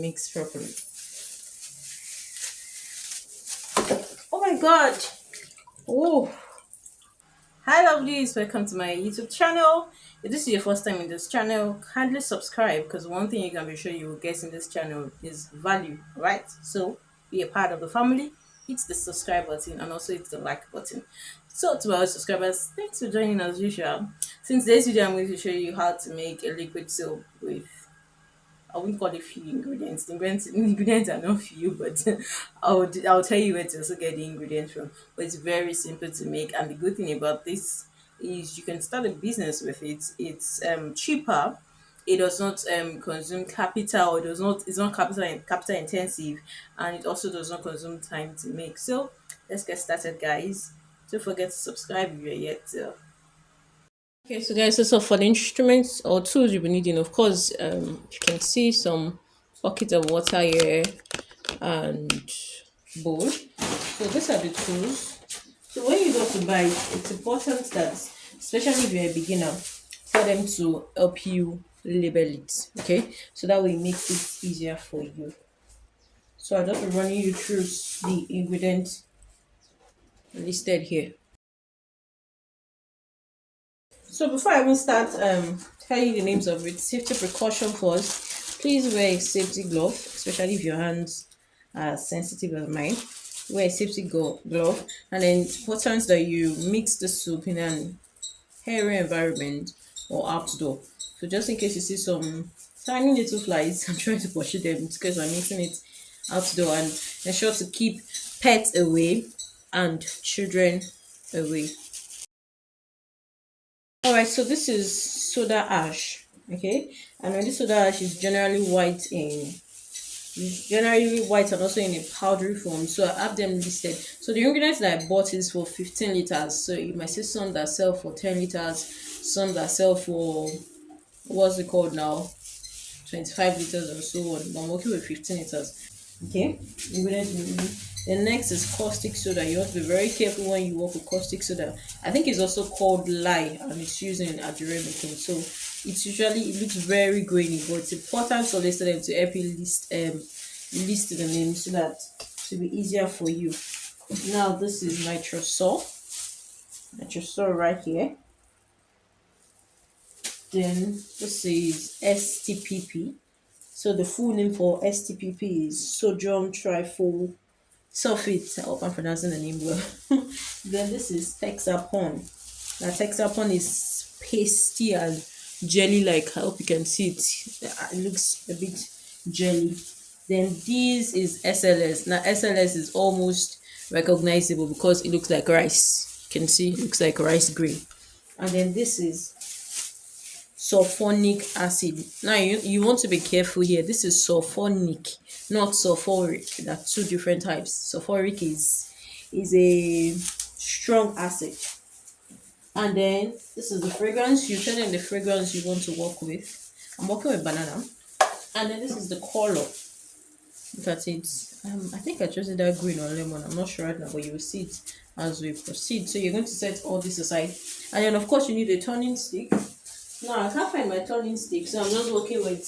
mix properly. Oh my god! Oh, hi lovelies, welcome to my YouTube channel. If this is your first time in this channel, kindly subscribe because one thing you can be sure you will get in this channel is value, right? So be a part of the family, hit the subscribe button and also hit the like button. So to our subscribers, thanks for joining as usual. Since this video I'm going to show you how to make a liquid soap with, I wouldn't call it few ingredients. The ingredients are not few, but I'll tell you where to also get the ingredients from. But it's very simple to make, and the good thing about this is you can start a business with it. It's cheaper. It does not consume capital. It does not. It's not capital intensive, and it also does not consume time to make. So let's get started, guys. Don't forget to subscribe if you're yet. Okay, so guys, so for the instruments or tools you'll be needing, of course, you can see some bucket of water here and bowl. So these are the tools. So when you go to buy, it's important that, especially if you're a beginner, for them to help you label it. Okay, so that way it makes it easier for you. So I'll just be running you through the ingredients listed here. So before I even start telling you the names of it, safety precaution first. Please wear a safety glove, especially if your hands are sensitive as mine. Wear a safety glove, and then it's important that you mix the soup in an airy environment or outdoor. So just in case you see some tiny little flies, I'm trying to pursue them because I'm mixing it outdoor, and ensure to keep pets away and children away. All right, so this is soda ash, okay, and when this soda ash is generally white and also in a powdery form. So I have them listed. So the ingredients that I bought is for 15 liters. So you might see some that sell for 10 liters, some that sell for, what's it called now, 25 liters or so on. But I'm working with 15 liters. Okay, ingredients. The next is caustic soda. You have to be very careful when you work with caustic soda. I think it's also called lye, and it's used in adjourn making. So it looks very grainy, but it's important to list them to help you list the name so that it will be easier for you. Now this is nitrosol right here. Then this is STPP. So the full name for STPP is sodium trifol sulfate. I hope I'm pronouncing the name well. Then this is Texapon. Now Texapon is pasty and jelly like. I hope you can see it. It looks a bit jelly. Then this is SLS. Now SLS is almost recognizable because it looks like rice. You can see it looks like rice grain. And then this is sulfonic acid. Now you want to be careful here. This is sulfonic, not sulfuric. There are two different types. Sulfuric is a strong acid. And then this is the fragrance. You tell them the fragrance you want to work with. I'm working with banana. And then this is the color. Look at it. I think I chose either green or lemon. I'm not sure right now, but you will see it as we proceed. So you're going to set all this aside. And then of course you need a turning stick. Now I can't find my turning stick, so I'm just working with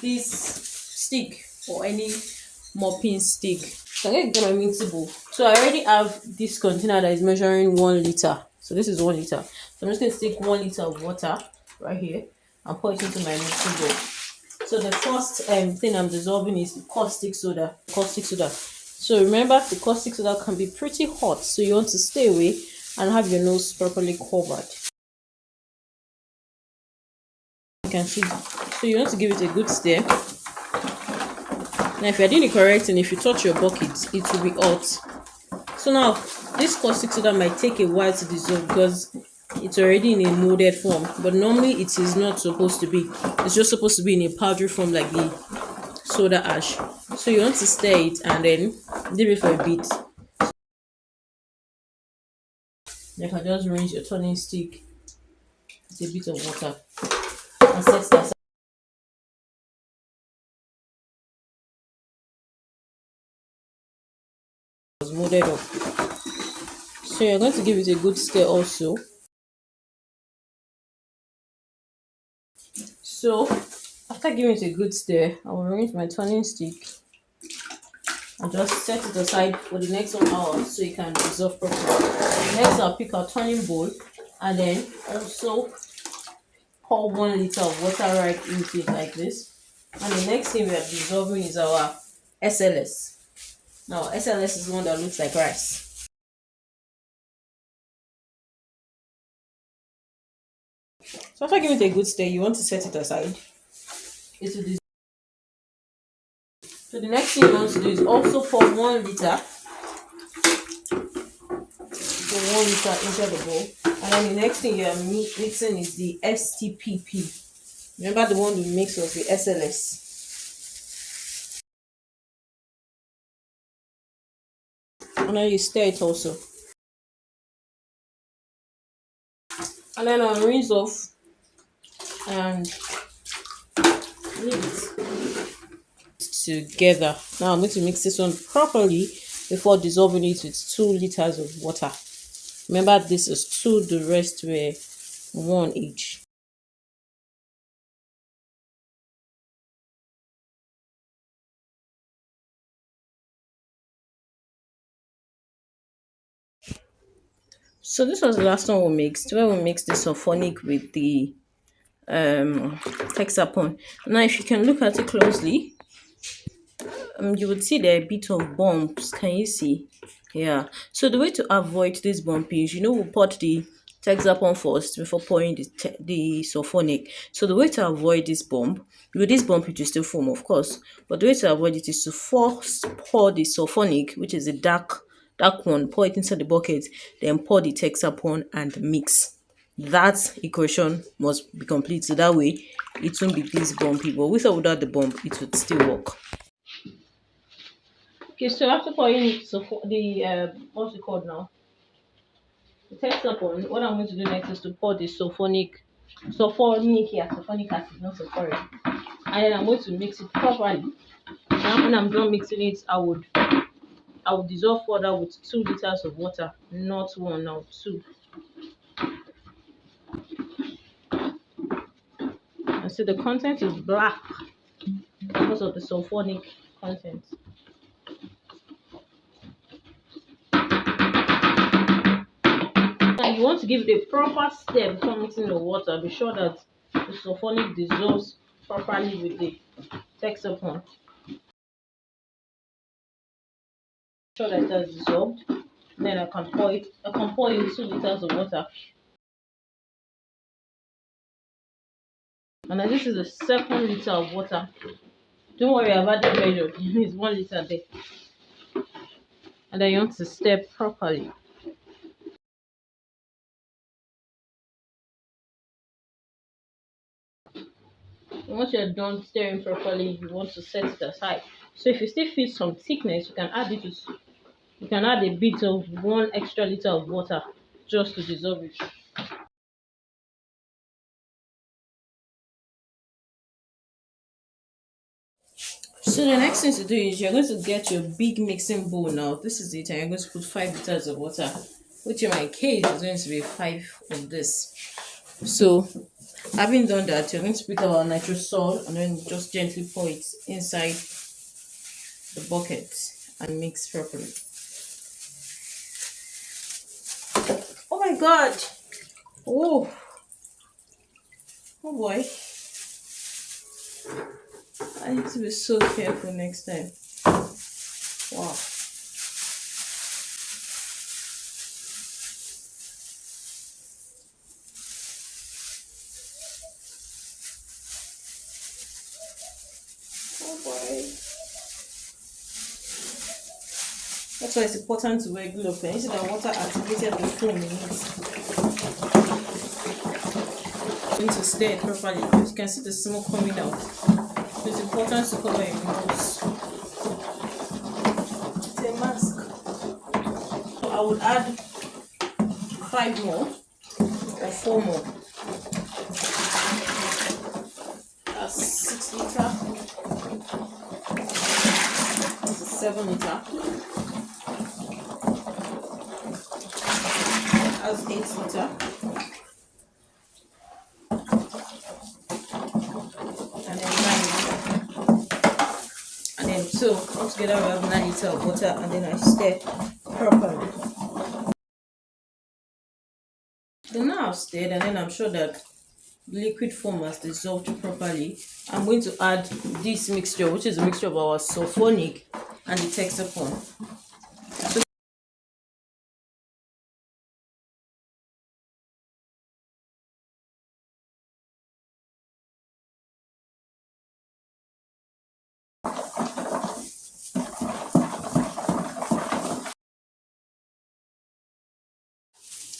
this stick or any mopping stick. So I'm going to get my mixing bowl. So I already have this container that is measuring 1 liter. So this is 1 liter. So I'm just going to take 1 liter of water right here and pour it into my mixing bowl. So the first thing I'm dissolving is the caustic soda. So remember, the caustic soda can be pretty hot, so you want to stay away and have your nose properly covered. You can see, so you want to give it a good stir. Now if you're doing it correct and if you touch your bucket, it will be hot. So now this caustic soda might take a while to dissolve because it's already in a molded form, but normally it is not supposed to be. It's just supposed to be in a powdery form like the soda ash. So you want to stir it and then leave it for a bit. You can just rinse your turning stick with a bit of water and set that aside. Was molded up. So you're going to give it a good stir also. So After giving it a good stir, I will rinse my turning stick and just set it aside for the next 1 hour so it can dissolve properly. Next, I'll pick our turning bowl and then also pour 1 liter of water right into it like this. And the next thing we are dissolving is our SLS. Now, SLS is one that looks like rice. So after giving it a good stir, you want to set it aside. So the next thing you want to do is also pour 1 liter. So 1 liter into the bowl. And then the next thing you are mixing is the STPP. Remember the one we mixed was the SLS. And then you stir it also. And then I'll rinse off and leave it together. Now I'm going to mix this one properly before dissolving it with 2 liters of water. Remember, this is 2, the rest were 1 each. So this was the last one we mixed, where we mixed the sulfonic with the hexapon. Now if you can look at it closely, you would see there are a bit of bumps. Can you see? Yeah. So the way to avoid this bump is, we'll put the hexapon first before pouring the sulfonic. So the way to avoid this bump, with this bump it will still form, of course, but the way to avoid it is to first pour the sulfonic, which is a dark one, pour it inside the bucket, then pour the hexapon and mix. That equation must be complete, so that way it won't be this bumpy, but with or without the bump it would still work. Okay, so after pouring it, so for the what's it called now? The hexapon. What I'm going to do next is to pour the sulfonic acid, not sulfuric, and then I'm going to mix it properly. Now when I'm done mixing it, I would dissolve further with 2 liters of water, not 1, now 2. And so the content is black because of the sulfonic content. Now you want to give it a proper stir before mixing the water. Be sure that the sulfonic dissolves properly with the hexapon. Sure that it has dissolved. Then I can pour in 2 liters of water. And then this is the second liter of water. Don't worry about the measure. It's 1 liter there. And then you want to stir properly. Once you're done stirring properly, you want to set it aside. So if you still feel some thickness, you can add a bit of 1 extra liter of water just to dissolve it. So the next thing to do is you're going to get your big mixing bowl now. This is it, and you're going to put 5 liters of water, which in my case is going to be 5 of this. So having done that, you're going to pick up our nitrosol and then just gently pour it inside the bucket and mix properly. Oh my god! Oh boy! I need to be so careful next time. Wow. Oh boy. That's why it's important to wear gloves. You see that water activated the foam in it. You need to stir it properly because you can see the smoke coming out. So it's important to cover your nose. It's a mask. So I would add 5 more or 4 more. That's 6 liter. That's 7 liter. That's 8 liter. And then So altogether we have 9 liters of water, and then I stir properly. So now I've stirred, and then I'm sure that the liquid form has dissolved properly. I'm going to add this mixture, which is a mixture of our sulfonic and the texaphone.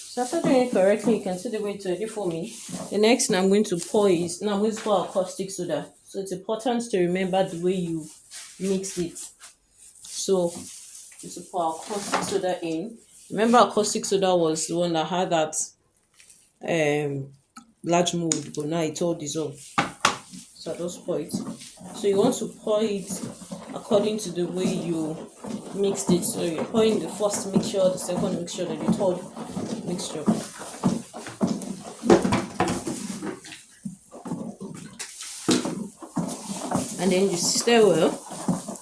So after doing it correctly, you can see the way it's ready for me. The next thing I'm going to pour is, now I'm going to pour our caustic soda. So it's important to remember the way you mix it. So you to pour our caustic soda in. Remember our caustic soda was the one that had that um large mold, but now it's all dissolved. So I just pour it. So you want to pour it according to the way you mixed it. So you're pouring the first mixture, the second mixture, then the third mixture. And then you stir well.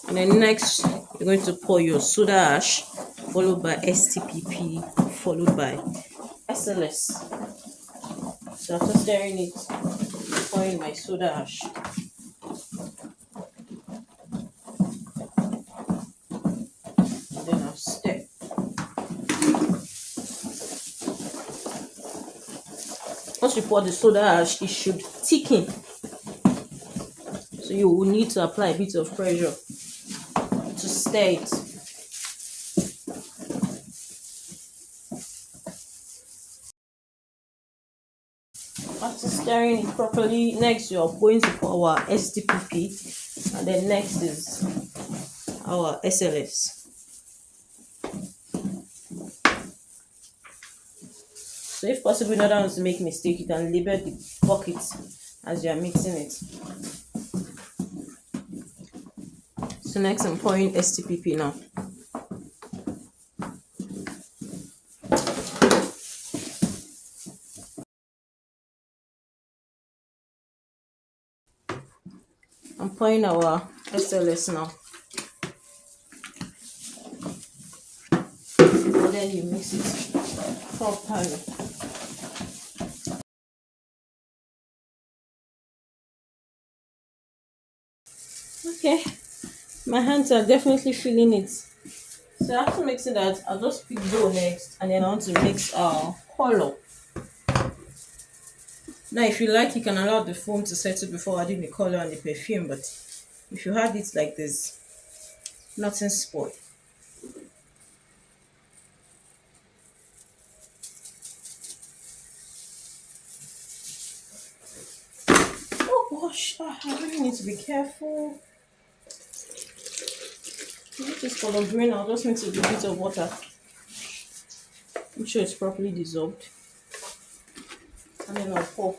And then next, you're going to pour your soda ash, followed by STPP, followed by SLS. So after stirring it, I'm pouring my soda ash. And then I'll stir. Once you pour the soda ash, it should thicken. So you will need to apply a bit of pressure to stir it. After stirring it properly, next you are going to pour our STPP, and then next is our SLS. So if possible, in order not to make mistake, you can label the bucket as you are mixing it. So next I'm pouring STPP now. I'm pouring our SLS now. And then you mix it properly. Okay, my hands are definitely feeling it. So after mixing that, I'll just pick dough next, and then I want to mix our color. Now, if you like, you can allow the foam to settle before adding the color and the perfume, but if you had it like this, nothing spoil. Oh gosh, I really need to be careful. This is color green. I'll just mix it with a bit of water. Make sure it's properly dissolved. And then I'll pour.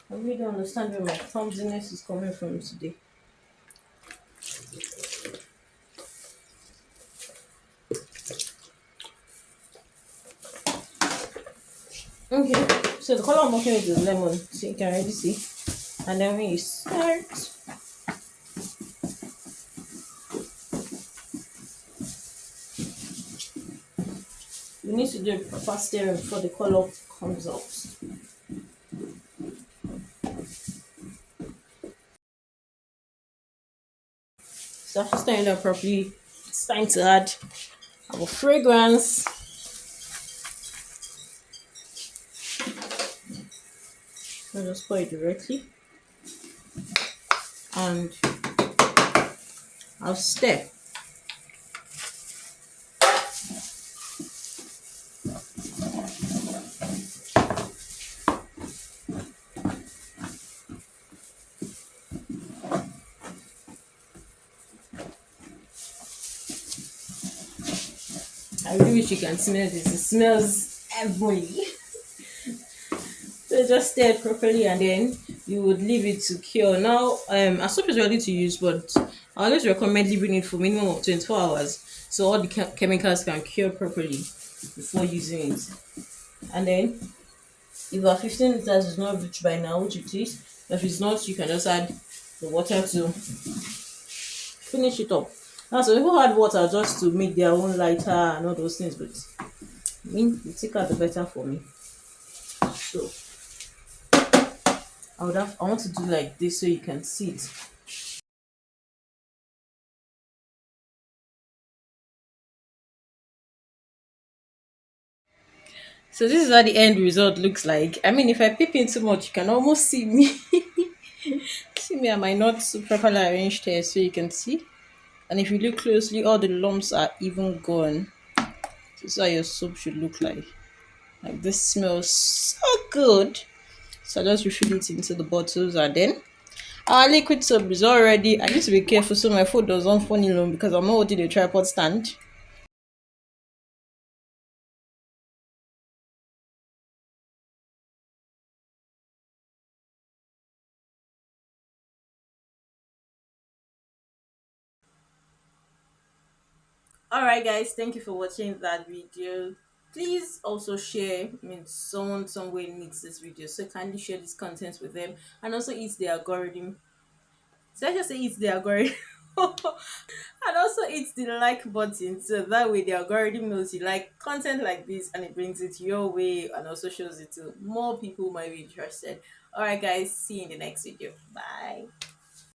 I really don't understand where my clumsiness is coming from today. Okay, so the color I'm working with is lemon, so you can already see. And then when you start, you need to do a proper stirring before the color comes out. So after stirring that properly, it's time to add our fragrance. I'll just pour it directly, and I'll stir. I really wish you can smell this. It smells heavenly. So just stir it properly, and then you would leave it to cure. Now, our soap is ready to use, but I always recommend leaving it for minimum of 24 hours. so all the chemicals can cure properly before using it. And then if our 15 liters is not reached by now, which it is, if it's not, you can just add the water to finish it up. Now, some people add water just to make their own lighter and all those things, but I mean, the thicker the better for me. So I want to do like this so you can see it. So this is how the end result looks like. I mean, if I peep in too much, you can almost see me. See me, I might not properly arranged here so you can see. And if you look closely, all the lumps are even gone. This is how your soap should look like. Like this smells so good. So I just refill it into the bottles and then our liquid soap is all ready. I need to be careful so my food doesn't fall in because I'm not holding a tripod stand. Alright guys, thank you for watching that video. Please also share. I mean, someone somewhere needs this video, so kindly share this content with them and also eat the algorithm. So I just say eat the algorithm. And also hit the like button so that way the algorithm knows you like content like this and it brings it your way and also shows it to more people who might be interested. All right guys, see you in the next video. Bye.